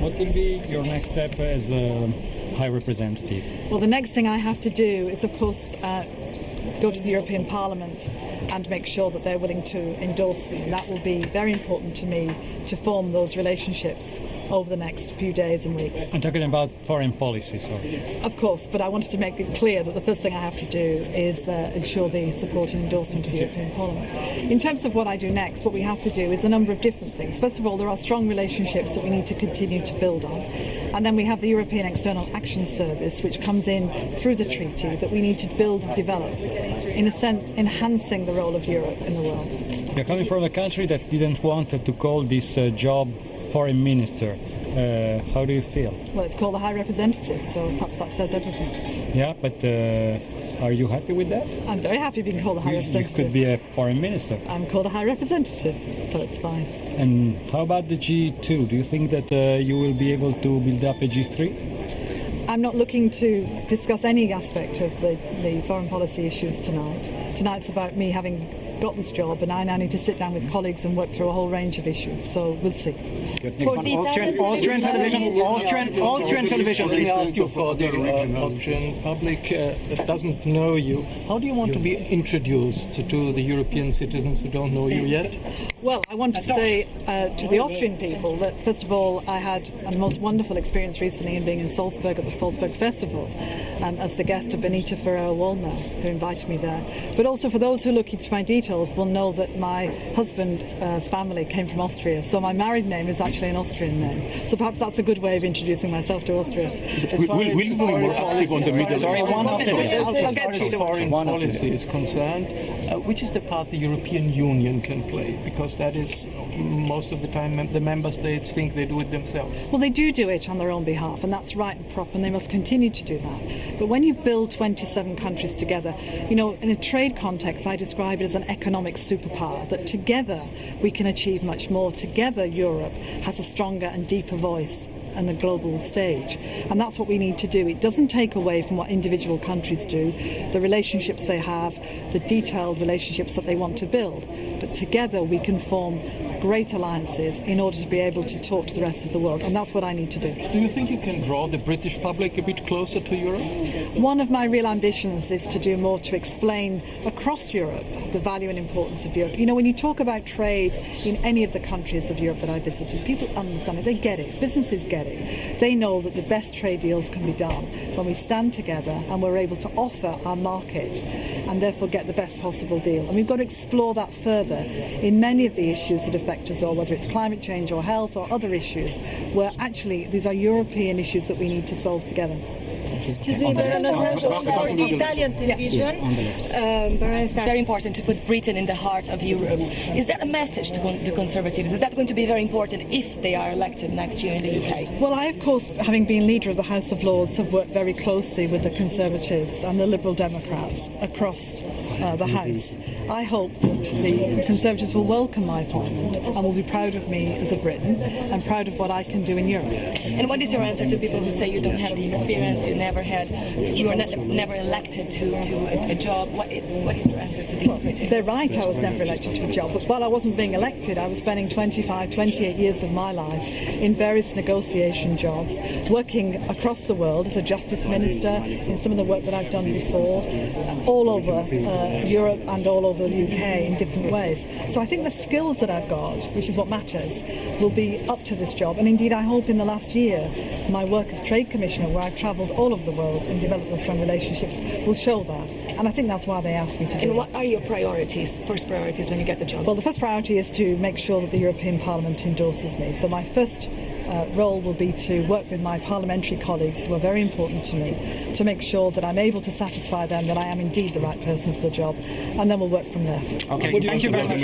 What will be your next step as a High Representative? Well, the next thing I have to do is, of course, go to the European Parliament and make sure that they're willing to endorse me. And that will be very important to me to form those relationships over the next few days and weeks. I'm talking about foreign policy, sorry. Of course, but I wanted to make it clear that the first thing I have to do is ensure the support and endorsement of the European Parliament. In terms of what I do next, what we have to do is a number of different things. First of all, there are strong relationships that we need to continue to build on. And then we have the European External Action Service, which comes in through the treaty, that we need to build and develop, in a sense, enhancing the role of Europe in the world. You're coming from a country that didn't want to call this job foreign minister. How do you feel? Well, it's called the High Representative, so perhaps that says everything. Yeah, but are you happy with that? I'm very happy being called a High Representative. You could be a foreign minister. I'm called a High Representative, so it's fine. And how about the G2? Do you think that you will be able to build up a G3? I'm not looking to discuss any aspect of the foreign policy issues tonight. Tonight's about me having got this job, and I now need to sit down with colleagues and work through a whole range of issues. So we'll see. Austrian television. Let me ask you, for the Austrian public that doesn't know you, how do you want to be introduced to the European citizens who don't know you yet? Well, I want to say to the Austrian people that, first of all, I had a most wonderful experience recently in being in Salzburg at the Salzburg Festival as the guest of Benita Ferrero-Waldner, who invited me there. But also for those who look into my details will know that my husband's family came from Austria, so my married name is actually an Austrian name. So perhaps that's a good way of introducing myself to Austria. Will you be more active on the media? Sorry, I'll get to the foreign policy is concerned, which is the part the European Union can play? Because that is, most of the time, the member states think they do it themselves. Well, they do it on their own behalf, and that's right and proper, and they must continue to do that. But when you build 27 countries together, you know, in a trade context, I describe it as an economic superpower, that together we can achieve much more. Together, Europe has a stronger and deeper voice on the global stage, and that's what we need to do. It doesn't take away from what individual countries do, the relationships they have, the detailed relationships that they want to build, but together we can form great alliances in order to be able to talk to the rest of the world, and that's what I need to do. Do you think you can draw the British public a bit closer to Europe? One of my real ambitions is to do more to explain across Europe the value and importance of Europe. You know, when you talk about trade in any of the countries of Europe that I visited, people understand it, they get it, businesses get it. They know that the best trade deals can be done when we stand together and we're able to offer our market and therefore get the best possible deal. And we've got to explore that further in many of the issues that affect us all, whether it's climate change or health or other issues, where actually these are European issues that we need to solve together. Excuse me, for the Italian television, it's very important to put Britain in the heart of Europe. Is that a message to the Conservatives? Is that going to be very important if they are elected next year in the UK? Well, I, of course, having been leader of the House of Lords, have worked very closely with the Conservatives and the Liberal Democrats across the House. I hope that the Conservatives will welcome my appointment and will be proud of me as a Briton and proud of what I can do in Europe. And what is your answer to people who say you don't have the experience, you were never elected to a job? What is your answer to these critics? They're right, I was never elected to a job, but while I wasn't being elected, I was spending 28 years of my life in various negotiation jobs, working across the world as a justice minister, in some of the work that I've done before, all over Europe and all over the UK in different ways. So I think the skills that I've got, which is what matters, will be up to this job. And indeed, I hope in the last year, my work as Trade Commissioner, where I've travelled all over the world and developed those strong relationships, will show that. And I think that's why they asked me to do it. And what are your first priorities when you get the job? Well, the first priority is to make sure that the European Parliament endorses me. So my first role will be to work with my parliamentary colleagues, who are very important to me, to make sure that I'm able to satisfy them that I am indeed the right person for the job, and then we'll work from there. Okay, thank you very much.